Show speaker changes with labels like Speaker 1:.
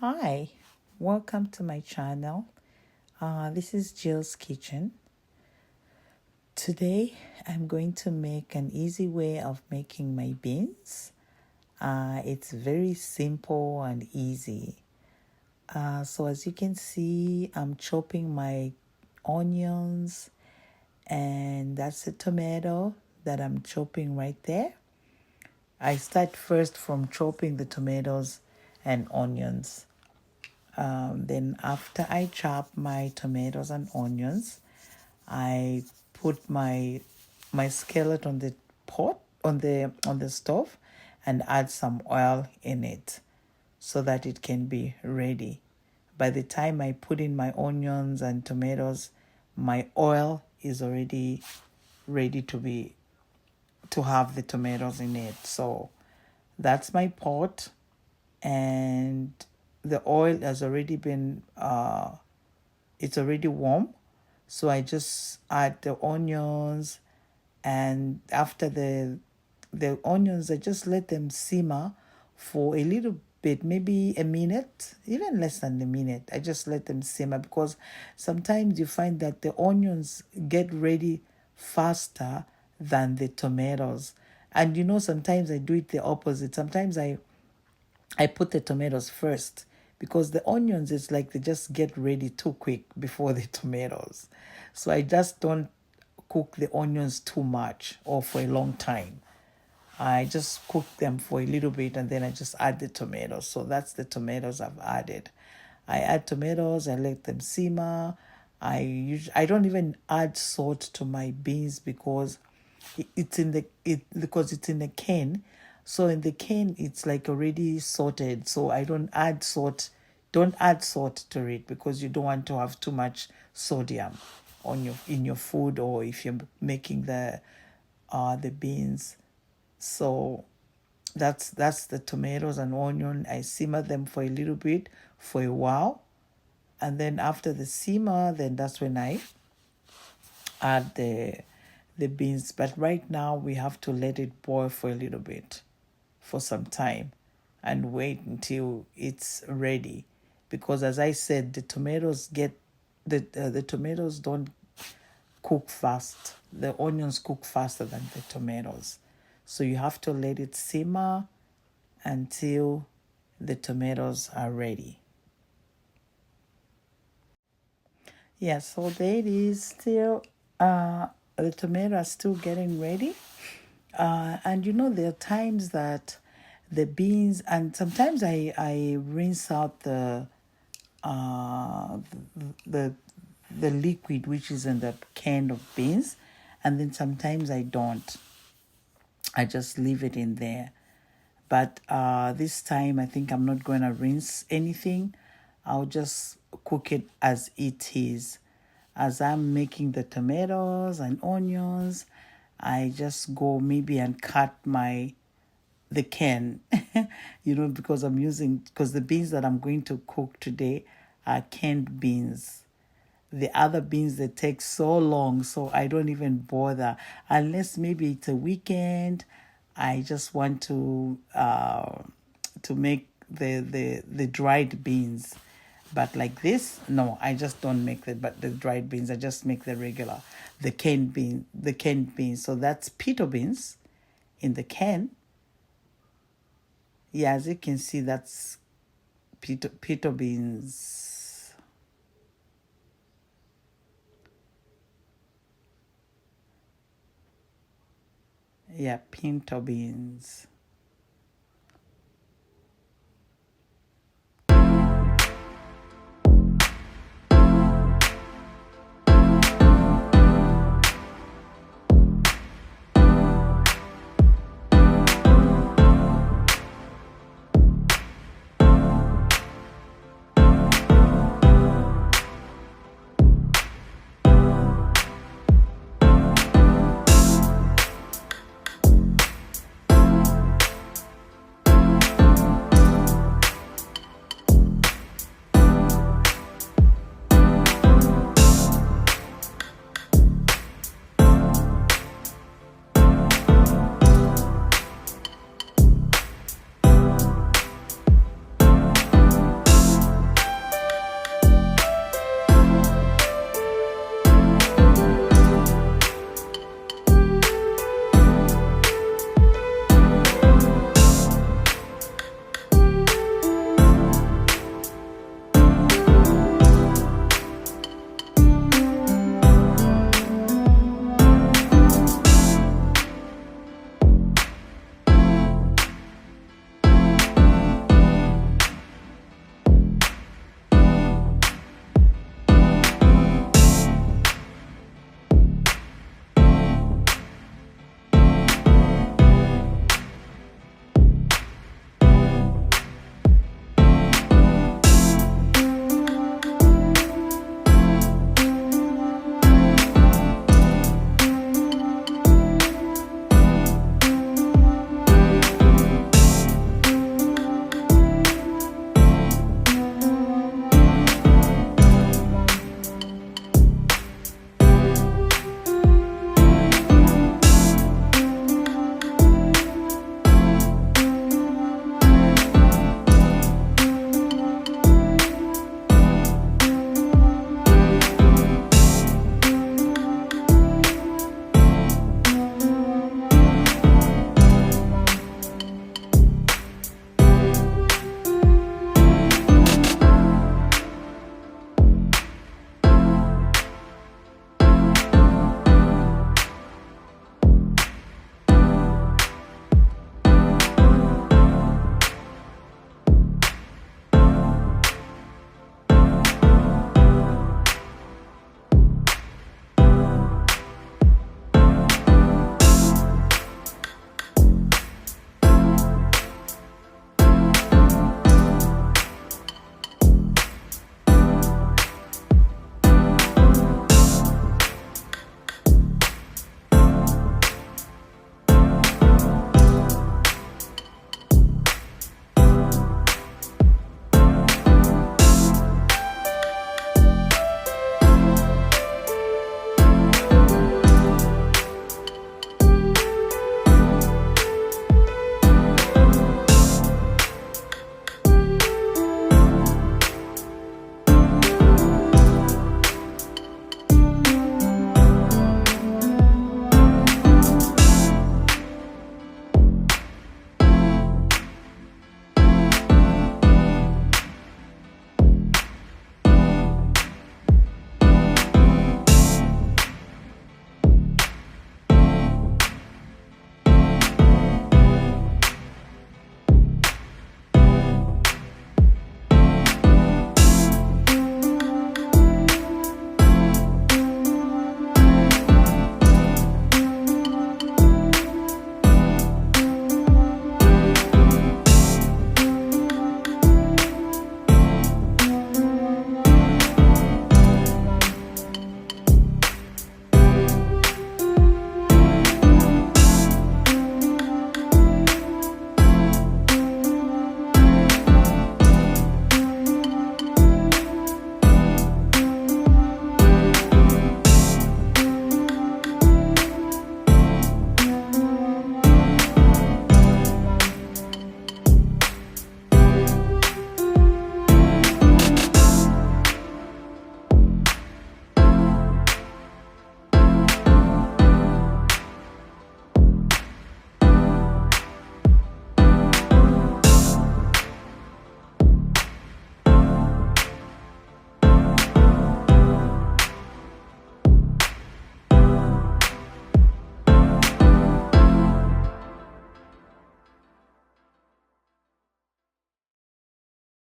Speaker 1: Hi, welcome to my channel. This is Jill's Kitchen. Today, I'm going to make an easy way of making my beans. It's very simple and easy. So as you can see, I'm chopping my onions, and that's a tomato that I'm chopping right there. I start first from chopping the tomatoes and onions. Then after I chop my tomatoes and onions, I put my skillet on the pot on the stove and add some oil in it so that it can be ready. By the time I put in my onions and tomatoes, my oil is already ready to have the tomatoes in it. So that's my pot, and the oil has already been it's already warm. So I just add the onions, and after the onions, I just let them simmer for a little bit, maybe a minute, even less than a minute. I just let them simmer because sometimes you find that the onions get ready faster than the tomatoes. And sometimes I do it the opposite. Sometimes I put the tomatoes first because the onions, it's like they just get ready too quick before the tomatoes. So I just don't cook the onions too much or for a long time. I just cook them for a little bit and then I just add the tomatoes. So that's the tomatoes I've added. I add tomatoes, I let them simmer. I don't even add salt to my beans because it's in a can. So in the can it's like already salted. So I don't add salt. Don't add salt to it because you don't want to have too much sodium in your food, or if you're making the beans. So that's the tomatoes and onion. I simmer them for a little bit for a while, and then after the simmer, then that's when I add the beans. But right now we have to let it boil for a little bit, for some time, and wait until it's ready, because as I said, the tomatoes don't cook fast. The onions cook faster than the tomatoes. So you have to let it simmer until the tomatoes are ready. Yeah, so there it is. Still, the tomato are still getting ready. And there are times that the beans, and sometimes I rinse out uh, the the liquid which is in the can of beans, and then sometimes I don't. I just leave it in there. But this time I think I'm not going to rinse anything. I'll just cook it as it is. As I'm making the tomatoes and onions, I just go maybe and cut the can, because because the beans that I'm going to cook today are canned beans. The other beans, they take so long, so I don't even bother unless maybe it's a weekend. I just want to make the dried beans. But like this, no, I just don't make the dried beans. I just make the canned beans. So that's pinto beans in the can. Yeah, as you can see, that's pinto beans. Yeah, pinto beans.